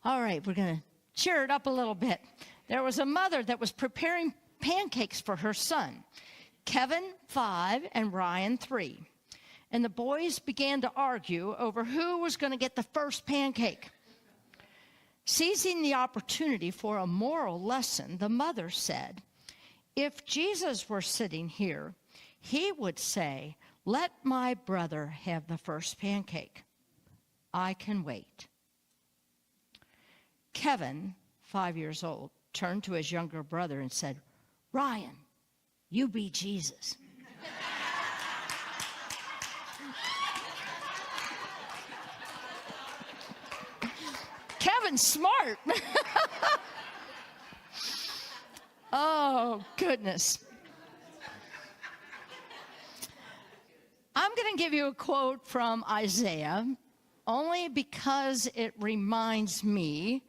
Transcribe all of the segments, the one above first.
All right, we're going to cheer it up a little bit. There was a mother that was preparing pancakes for her son, Kevin, 5, and Ryan, 3. And the boys began to argue over who was going to get the first pancake. Seizing the opportunity for a moral lesson, the mother said, if Jesus were sitting here, he would say, let my brother have the first pancake. I can wait. Kevin, 5 years old, turned to his younger brother and said, Ryan, you be Jesus. Kevin's smart. Oh, goodness. I'm going to give you a quote from Isaiah, only because it reminds me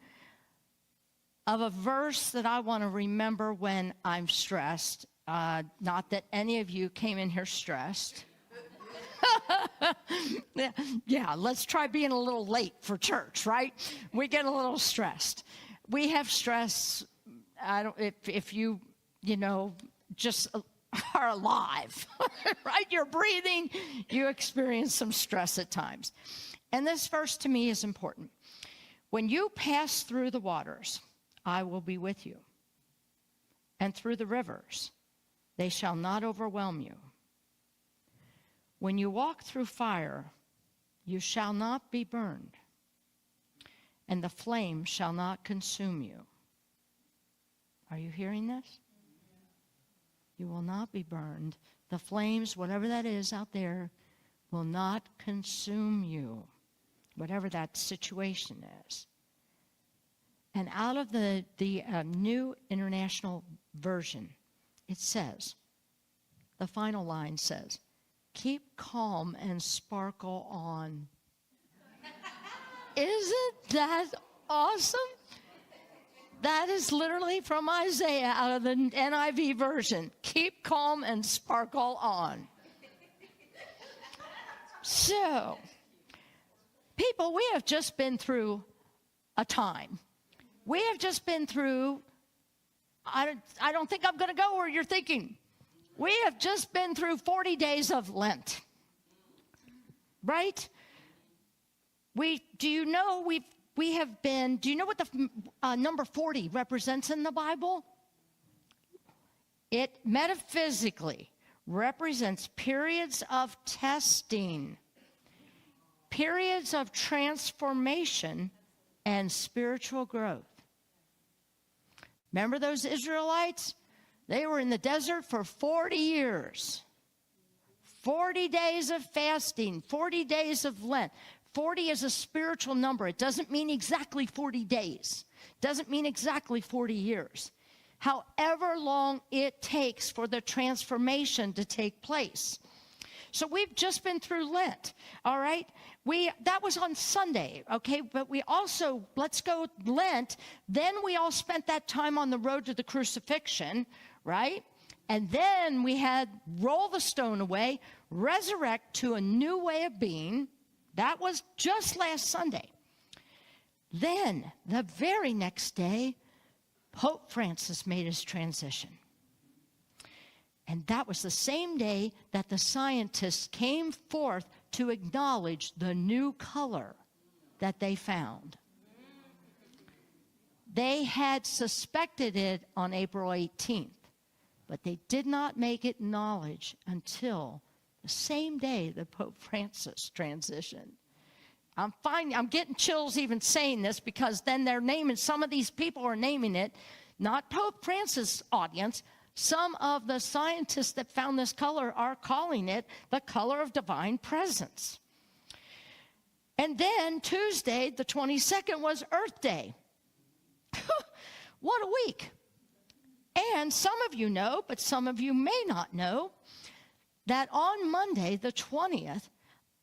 of a verse that I want to remember when I'm stressed. Not that any of you came in here stressed. Yeah, let's try being a little late for church, right? We get a little stressed. We have stress. If you just are alive, right? You're breathing, you experience some stress at times. And this verse to me is important. When you pass through the waters, I will be with you. And through the rivers, they shall not overwhelm you. When you walk through fire, you shall not be burned, and the flame shall not consume you. Are you hearing this? You will not be burned. The flames, whatever that is out there, will not consume you, whatever that situation is. And out of the New International Version, it says, the final line says, keep calm and sparkle on. Isn't that awesome? That is literally from Isaiah out of the NIV version. Keep calm and sparkle on. So, people, we have just been through a time. We have just been through, I don't think I'm going to go where you're thinking. We have just been through 40 days of Lent, right? Do you know what the number 40 represents in the Bible? It metaphysically represents periods of testing, periods of transformation, and spiritual growth. Remember those Israelites? They were in the desert for 40 years. 40 days of fasting, 40 days of Lent. 40 is a spiritual number. It doesn't mean exactly 40 days. It doesn't mean exactly 40 years. However long it takes for the transformation to take place. So we've just been through Lent, all right? That was on Sunday, okay? But we also, let's go Lent. Then we all spent that time on the road to the crucifixion, right? And then we had roll the stone away, resurrect to a new way of being. That was just last Sunday. Then, the very next day, Pope Francis made his transition. And that was the same day that the scientists came forth to acknowledge the new color that they found. They had suspected it on April 18th, but they did not make it knowledge until the same day that Pope Francis transitioned. I'm getting chills even saying this, because then they're naming, some of these people are naming it, not Pope Francis' audience. Some of the scientists that found this color are calling it the color of divine presence. And then Tuesday, the 22nd, was Earth Day. What a week. And some of you know, but some of you may not know, that on Monday, the 20th,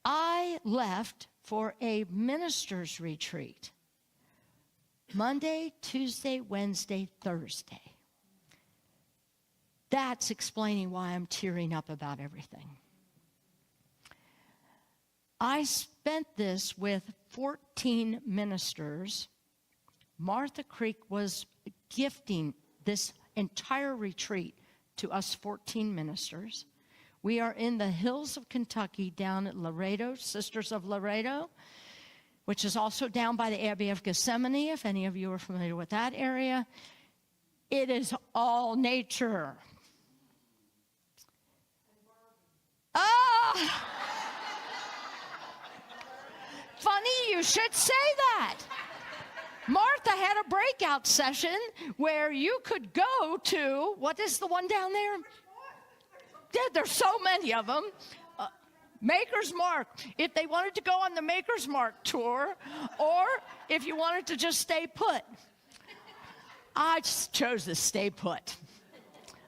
I left for a minister's retreat. Monday, Tuesday, Wednesday, Thursday. That's explaining why I'm tearing up about everything. I spent this with 14 ministers Martha Creek was gifting this entire retreat to us 14 ministers. We are in the hills of Kentucky down at Laredo, Sisters of Laredo, which is also down by the Abbey of Gethsemane, if any of you are familiar with that area. It is all nature. Ah! Funny you should say that. Martha had a breakout session where you could go to, what is the one down there? Yeah, there's so many of them. Maker's Mark, if they wanted to go on the Maker's Mark tour, or if you wanted to just stay put. I just chose to stay put.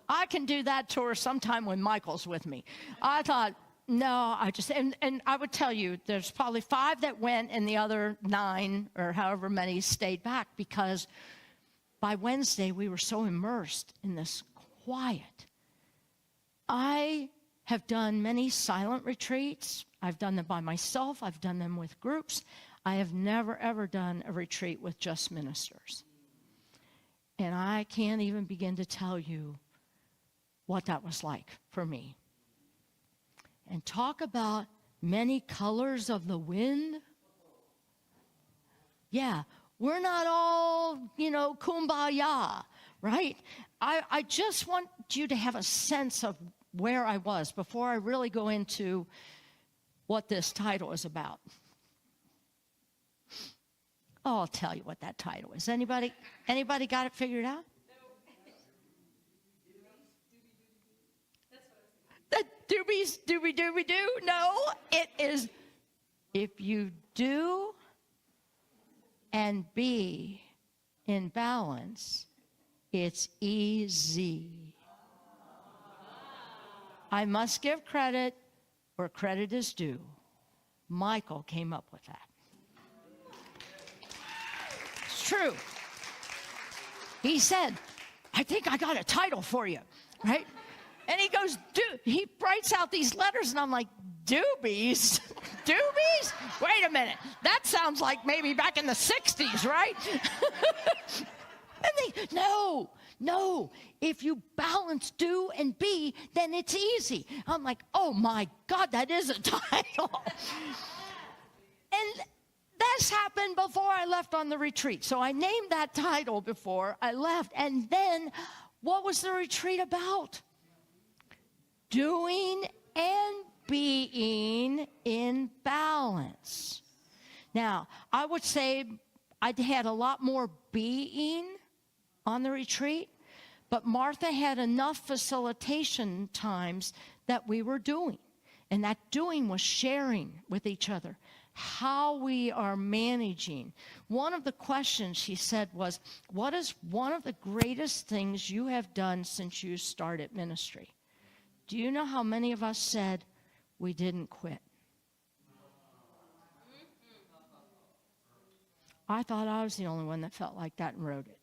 I can do that tour sometime when Michael's with me. I thought, no, and I would tell you, there's probably 5 that went and the other 9 or however many stayed back, because by Wednesday we were so immersed in this quiet. I have done many silent retreats. I've done them by myself. I've done them with groups. I have never, ever done a retreat with just ministers. And I can't even begin to tell you what that was like for me. And talk about many colors of the wind. Yeah, we're not all, kumbaya, right? I just want you to have a sense of where I was before I really go into what this title is about. Oh, I'll tell you what that title is. Anybody got it figured out? The doobies, dooby-dooby-doo? No, it is, if you do and be in balance, it's easy. I must give credit where credit is due. Michael came up with that. It's true. He said, I think I got a title for you, right? And he goes, he writes out these letters, and I'm like, doobies? Doobies? Wait a minute. That sounds like maybe back in the 60s, right? And no. If you balance do and be, then it's easy. I'm like, oh my God, that is a title. And this happened before I left on the retreat. So I named that title before I left. And then what was the retreat about? Doing and being in balance. Now, I would say I had a lot more being on the retreat, but Martha had enough facilitation times that we were doing. And that doing was sharing with each other how we are managing. One of the questions she said was, what is one of the greatest things you have done since you started ministry? Do you know how many of us said we didn't quit? I thought I was the only one that felt like that and wrote it.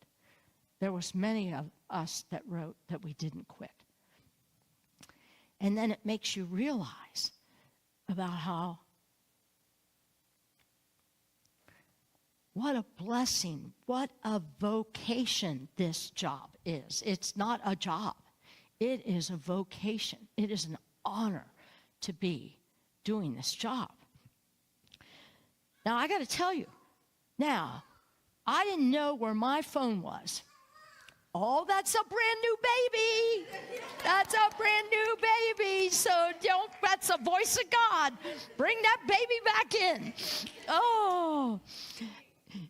There was many of us that wrote that we didn't quit. And then it makes you realize about what a blessing, what a vocation this job is. It's not a job. It is a vocation. It is an honor to be doing this job. Now, I got to tell you, now, I didn't know where my phone was. Oh, that's a brand new baby. That's a brand new baby. So that's the voice of God. Bring that baby back in. Oh,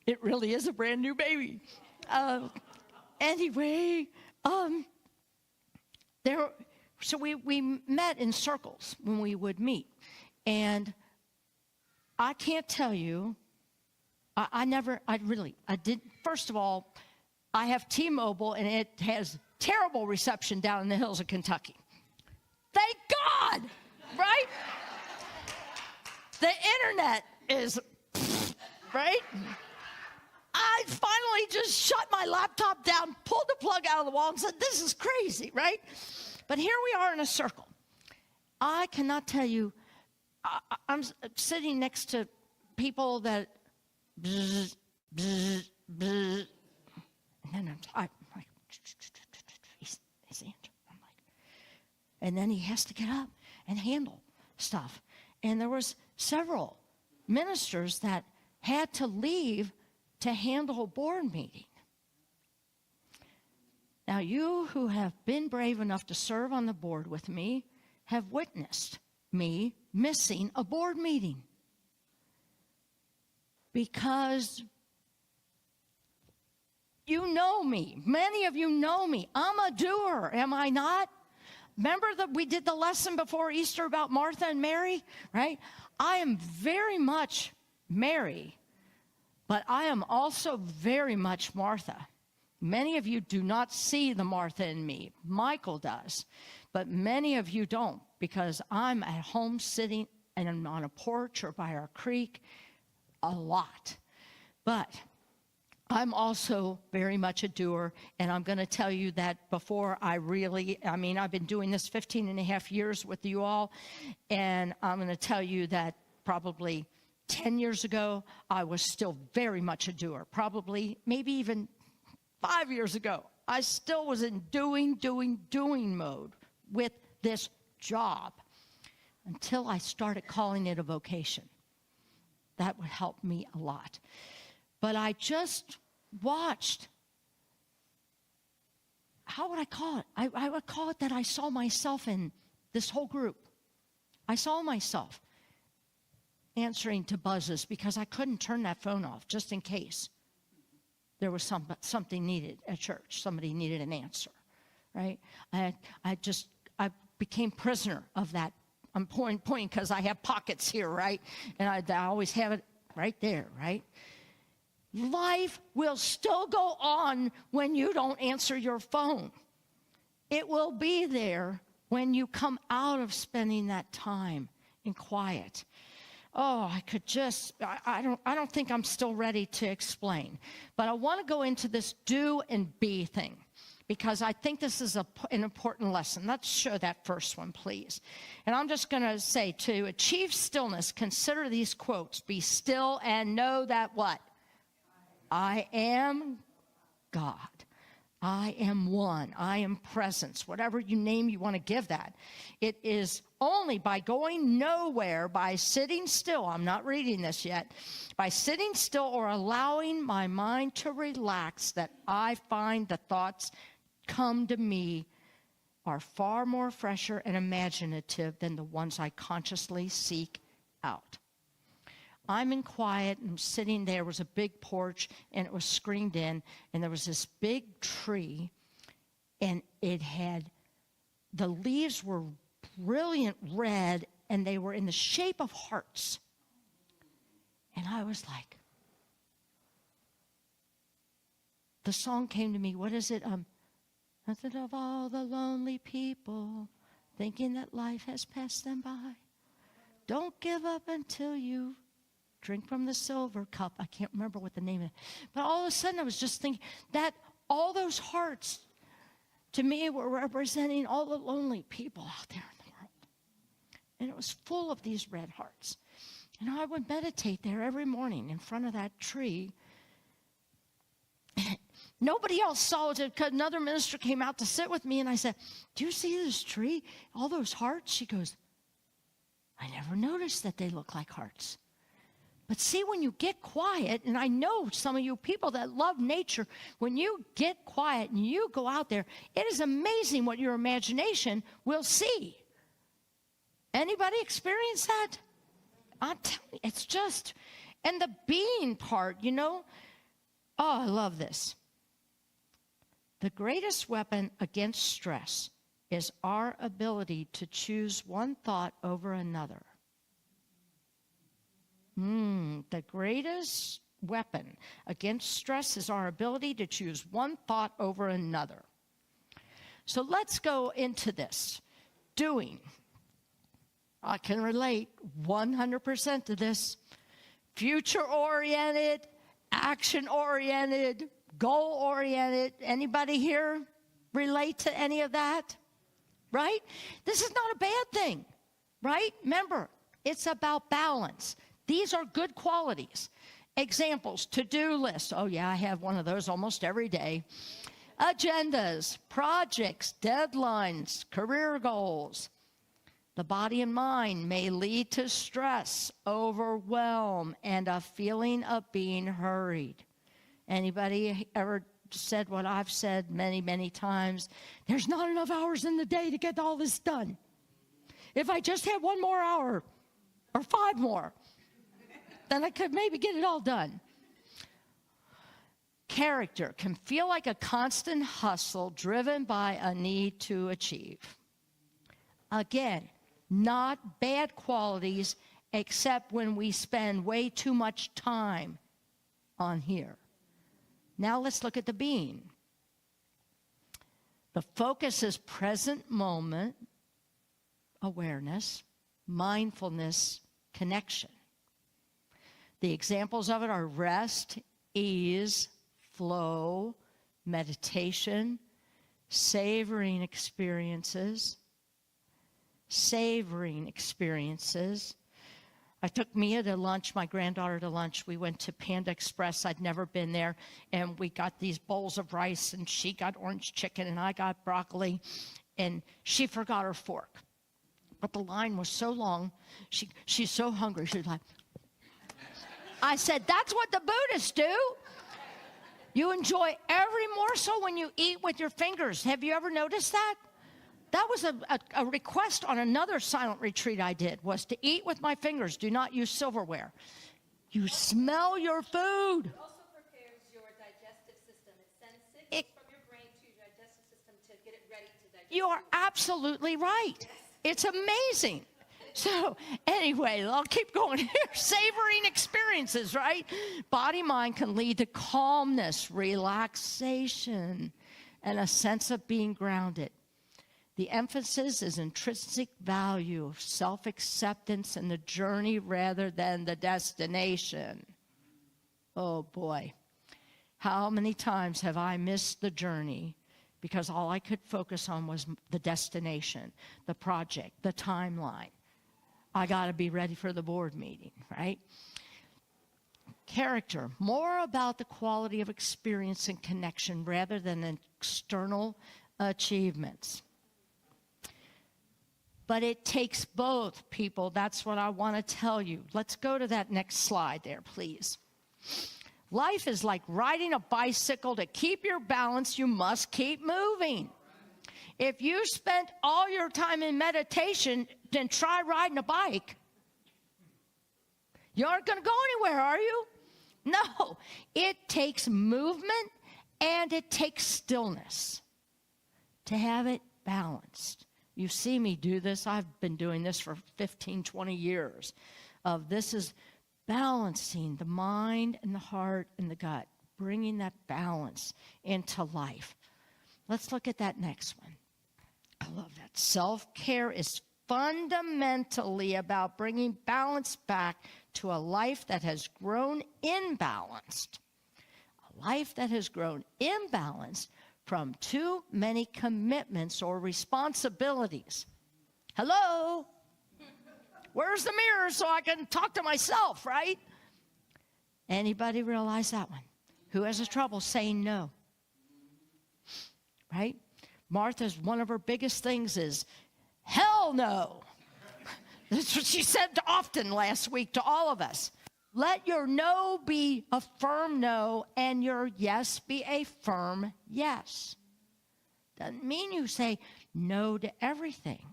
it really is a brand new baby. Anyway, so we met in circles when we would meet. And I can't tell you, first of all, I have T-Mobile, and it has terrible reception down in the hills of Kentucky. Thank God, right? The internet is, right? I finally just shut my laptop down, pulled the plug out of the wall, and said, this is crazy, right? But here we are in a circle. I cannot tell you, I'm sitting next to people that bzz, bzz, And then I'm like, he's answering. I'm like, and then he has to get up and handle stuff. And there was several ministers that had to leave to handle a board meeting. Now, you who have been brave enough to serve on the board with me have witnessed me missing a board meeting. Because you know me. Many of you know me. I'm a doer, am I not? Remember that we did the lesson before Easter about Martha and Mary, right? I am very much Mary, but I am also very much Martha. Many of you do not see the Martha in me. Michael does, but many of you don't, because I'm at home sitting and on a porch or by our creek a lot. But I'm also very much a doer, and I'm going to tell you that before I've been doing this 15 and a half years with you all, and I'm going to tell you that probably 10 years ago, I was still very much a doer. Probably, maybe even 5 years ago, I still was in doing mode with this job until I started calling it a vocation. That would help me a lot. But I just watched, how would I call it? I would call it that I saw myself in this whole group. I saw myself answering to buzzes because I couldn't turn that phone off just in case there was something needed at church. Somebody needed an answer, right? I became prisoner of that. I'm pointing because I have pockets here, right? And I always have it right there, right? Life will still go on when you don't answer your phone. It will be there when you come out of spending that time in quiet. Oh, I don't think I'm still ready to explain. But I want to go into this do and be thing, because I think this is an important lesson. Let's show that first one, please. And I'm just going to say, to achieve stillness, consider these quotes. Be still and know that what? I am God. I am one. I am presence. Whatever name you want to give that. It is only by going nowhere, by sitting still, I'm not reading this yet, by sitting still or allowing my mind to relax, that I find the thoughts come to me are far more fresher and imaginative than the ones I consciously seek out. I'm in quiet, and sitting there was a big porch, and it was screened in, and there was this big tree, and the leaves were brilliant red, and they were in the shape of hearts. And I was like, the song came to me, what is it? Nothing of all the lonely people thinking that life has passed them by. Don't give up until you drink from the silver cup. I can't remember what the name is. But all of a sudden I was just thinking that all those hearts to me were representing all the lonely people out there in the world. And it was full of these red hearts. And I would meditate there every morning in front of that tree. Nobody else saw it because another minister came out to sit with me, and I said, do you see this tree? All those hearts? She goes, I never noticed that they look like hearts. But see, when you get quiet, and I know some of you people that love nature, when you get quiet and you go out there, it is amazing what your imagination will see. Anybody experience that? I'm telling you, it's just, and the being part, oh, I love this. The greatest weapon against stress is our ability to choose one thought over another. The greatest weapon against stress is our ability to choose one thought over another. So let's go into this. Doing. I can relate 100% to this. Future-oriented, action-oriented, goal-oriented. Anybody here relate to any of that? Right? This is not a bad thing, right? Remember, it's about balance. These are good qualities. Examples, to-do list. Oh yeah, I have one of those almost every day. Agendas, projects, deadlines, career goals. The body and mind may lead to stress, overwhelm, and a feeling of being hurried. Anybody ever said what I've said many, many times? There's not enough hours in the day to get all this done. If I just had 1 more hour or 5 more, then I could maybe get it all done. Character can feel like a constant hustle driven by a need to achieve. Again, not bad qualities, except when we spend way too much time on here. Now let's look at the being. The focus is present moment awareness, mindfulness, connection. The examples of it are rest, ease, flow, meditation, savoring experiences. I took Mia to lunch, my granddaughter to lunch. We went to Panda Express. I'd never been there. And we got these bowls of rice, and she got orange chicken, and I got broccoli. And she forgot her fork. But the line was so long, she's so hungry. She's like, I said, that's what the Buddhists do. You enjoy every morsel when you eat with your fingers. Have you ever noticed that? That was a request on another silent retreat I did, was to eat with my fingers. Do not use silverware. You smell your food. It also prepares your digestive system. It sends signals from your brain to your digestive system to get it ready to digest. You are absolutely right. Yes. It's amazing. So anyway, I'll keep going here. Savoring experiences, right? Body, mind can lead to calmness, relaxation, and a sense of being grounded. The emphasis is intrinsic value of self-acceptance in the journey rather than the destination. Oh boy. How many times have I missed the journey because all I could focus on was the destination, the project, the timeline. I got to be ready for the board meeting, right? Character, more about the quality of experience and connection rather than external achievements. But it takes both, people. That's what I want to tell you. Let's go to that next slide there, please. Life is like riding a bicycle. To keep your balance, you must keep moving. If you spent all your time in meditation, then try riding a bike. You aren't going to go anywhere, are you? No. It takes movement and it takes stillness to have it balanced. You see me do this. I've been doing this for 15, 20 years. This is balancing the mind and the heart and the gut, bringing that balance into life. Let's look at that next one. I love that. Self-care is fundamentally about bringing balance back to a life that has grown imbalanced. A life that has grown imbalanced from too many commitments or responsibilities. Hello? Where's the mirror so I can talk to myself, right? Anybody realize that one? Who has a trouble saying no? Right? Martha's, one of her biggest things is, hell no. That's what she said often last week to all of us. Let your no be a firm no and your yes be a firm yes. Doesn't mean you say no to everything.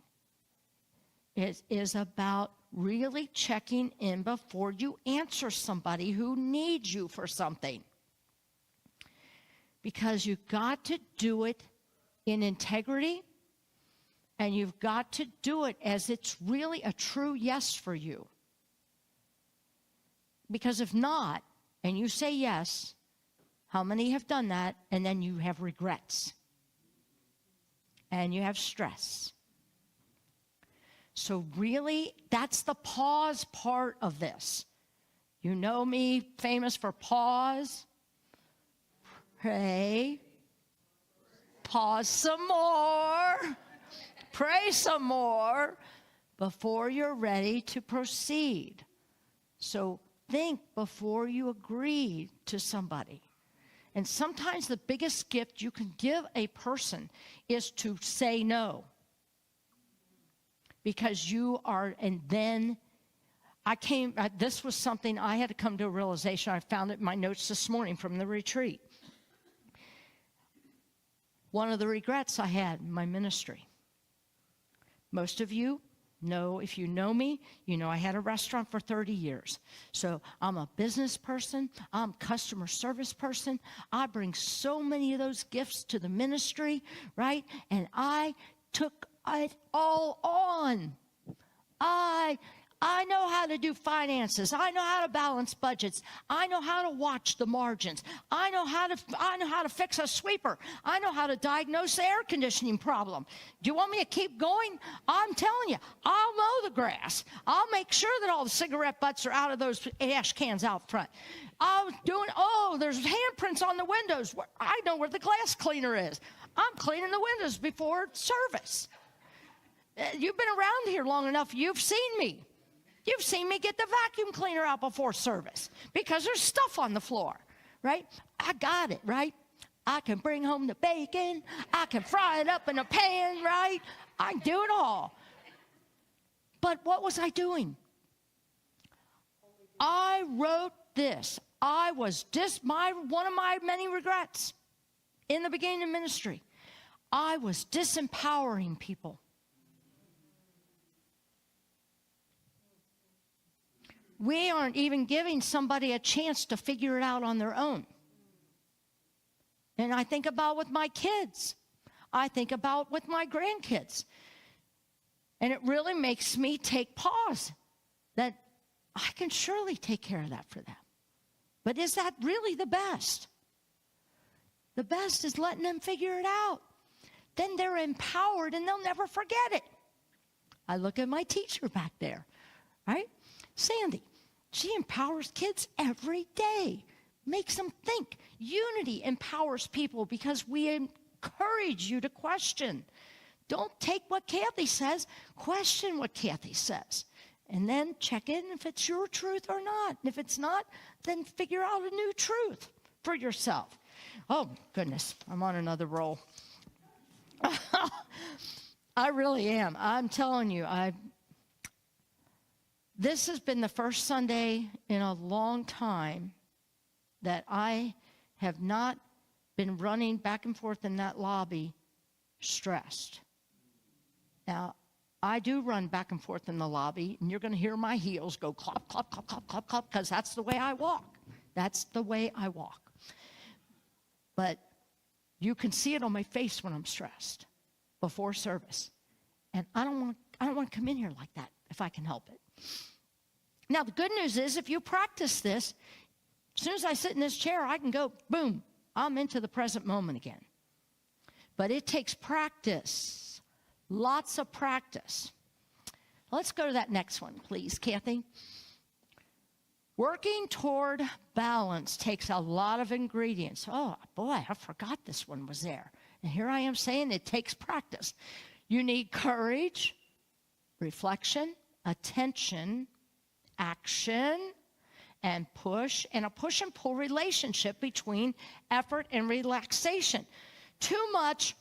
It is about really checking in before you answer somebody who needs you for something. Because you've got to do it in integrity, and you've got to do it as it's really a true yes for you. Because if not, and you say yes, how many have done that, and then you have regrets, and you have stress? So really, that's the pause part of this. You know me, famous for pause, pray, pause some more, pray some more before you're ready to proceed. So think before you agree to somebody. And sometimes the biggest gift you can give a person is to say no. Because you are, and then this was something I had to come to a realization. I found it in my notes this morning from the retreat. One of the regrets I had in my ministry. Most of you know, if you know me, you know I had a restaurant for 30 years. So I'm a business person. I'm a customer service person. I bring so many of those gifts to the ministry, right? And I took it all on. I know how to do finances. I know how to balance budgets. I know how to watch the margins. I know how to fix a sweeper. I know how to diagnose the air conditioning problem. Do you want me to keep going? I'm telling you, I'll mow the grass. I'll make sure that all the cigarette butts are out of those ash cans out front. There's handprints on the windows. I know where the glass cleaner is. I'm cleaning the windows before service. You've been around here long enough. You've seen me. You've seen me get the vacuum cleaner out before service because there's stuff on the floor, right? I got it, right? I can bring home the bacon. I can fry it up in a pan, right? I can do it all. But what was I doing? I wrote this. One of my many regrets in the beginning of ministry. I was disempowering people. We aren't even giving somebody a chance to figure it out on their own. And I think about with my kids. I think about with my grandkids. And it really makes me take pause that I can surely take care of that for them. But is that really the best? The best is letting them figure it out. Then they're empowered and they'll never forget it. I look at my teacher back there, right? Sandy, she empowers kids every day, makes them think. Unity empowers people because we encourage you to question. Don't take what Kathy says, question what Kathy says. And then check in if it's your truth or not. And if it's not, then figure out a new truth for yourself. Oh, goodness, I'm on another roll. I really am. I'm telling you, this has been the first Sunday in a long time that I have not been running back and forth in that lobby stressed. Now, I do run back and forth in the lobby, and you're going to hear my heels go clop, clop, clop, clop, clop, clop, because that's the way I walk. That's the way I walk. But you can see it on my face when I'm stressed before service. And I don't want to come in here like that if I can help it. Now, the good news is if you practice this, as soon as I sit in this chair, I can go, boom, I'm into the present moment again. But it takes practice, lots of practice. Let's go to that next one, please, Kathy. Working toward balance takes a lot of ingredients. Oh, boy, I forgot this one was there. And here I am saying it takes practice. You need courage, reflection, attention, action, and a push and pull relationship between effort and relaxation. Too much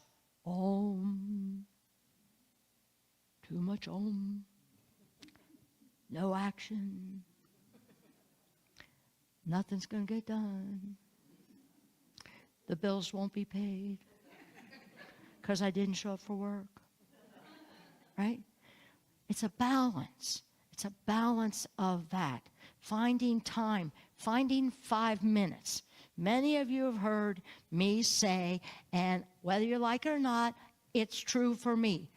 om, no action, nothing's going to get done. The bills won't be paid because I didn't show up for work, right? It's a balance. It's a balance of that. Finding time, finding 5 minutes. Many of you have heard me say, and whether you like it or not, it's true for me.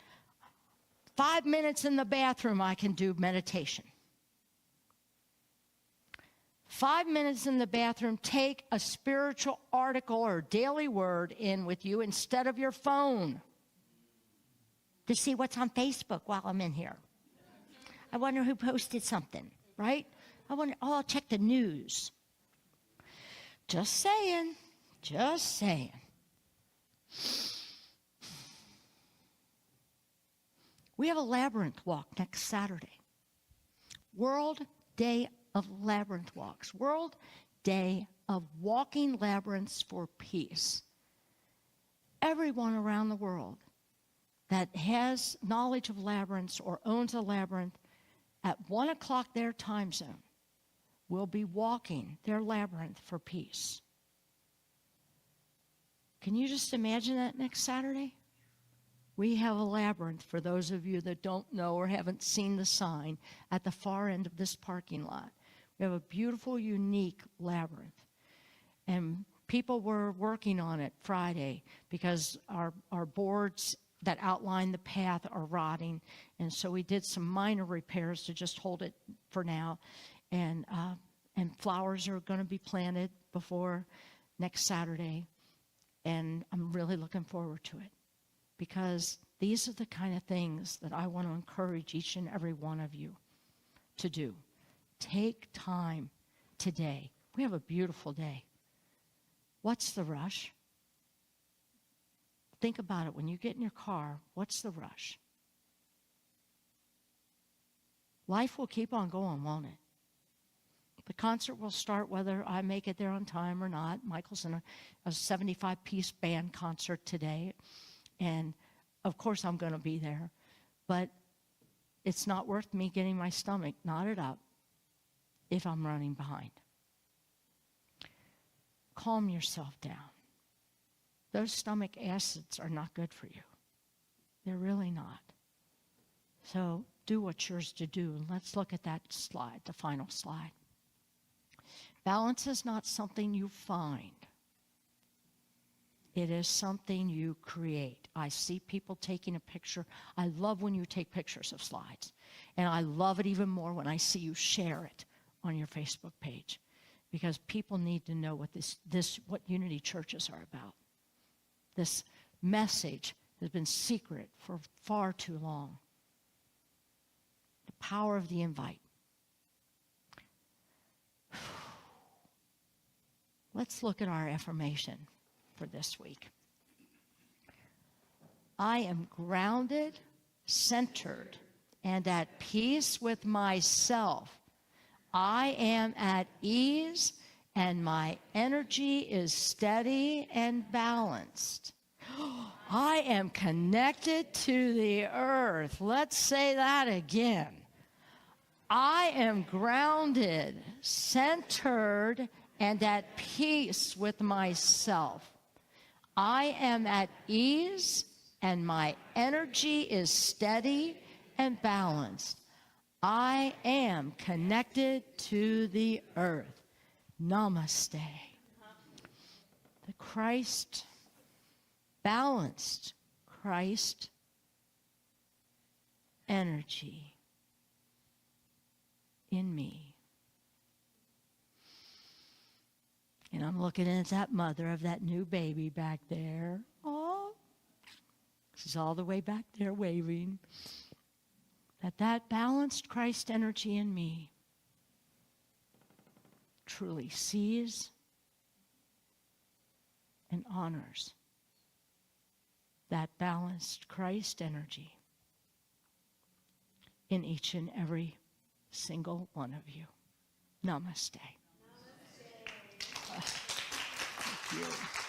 5 minutes in the bathroom, I can do meditation. 5 minutes in the bathroom, take a spiritual article or daily word in with you instead of your phone to see what's on Facebook while I'm in here. I wonder who posted something, right? I'll check the news. Just saying. We have a labyrinth walk next Saturday. World Day of labyrinth walks, World Day of Walking Labyrinths for Peace. Everyone around the world that has knowledge of labyrinths or owns a labyrinth at 1 o'clock their time zone will be walking their labyrinth for peace. Can you just imagine that next Saturday? We have a labyrinth, for those of you that don't know or haven't seen the sign, at the far end of this parking lot. We have a beautiful, unique labyrinth. And people were working on it Friday because our boards that outline the path are rotting. And so we did some minor repairs to just hold it for now. And flowers are going to be planted before next Saturday. And I'm really looking forward to it, because these are the kind of things that I want to encourage each and every one of you to do. Take time today. We have a beautiful day. What's the rush? Think about it. When you get in your car, what's the rush? Life will keep on going, won't it? The concert will start whether I make it there on time or not. Michael's in a 75-piece band concert today. And, of course, I'm going to be there. But it's not worth me getting my stomach knotted up if I'm running behind. Calm yourself down. Those stomach acids are not good for you. They're really not. So do what's yours to do. And let's look at that slide, the final slide. Balance is not something you find. It is something you create. I see people taking a picture. I love when you take pictures of slides. And I love it even more when I see you share it on your Facebook page. Because people need to know what what Unity churches are about. This message has been secret for far too long. The power of the invite. Let's look at our affirmation for this week. I am grounded, centered, and at peace with myself. I am at ease, and my energy is steady and balanced. I am connected to the earth. Let's say that again. I am grounded, centered, and at peace with myself. I am at ease, and my energy is steady and balanced. I am connected to the earth. Namaste. The Christ, balanced Christ energy in me. And I'm looking at that mother of that new baby back there. Oh, she's all the way back there waving. That balanced Christ energy in me truly sees and honors that balanced Christ energy in each and every single one of you. Namaste. Thank you.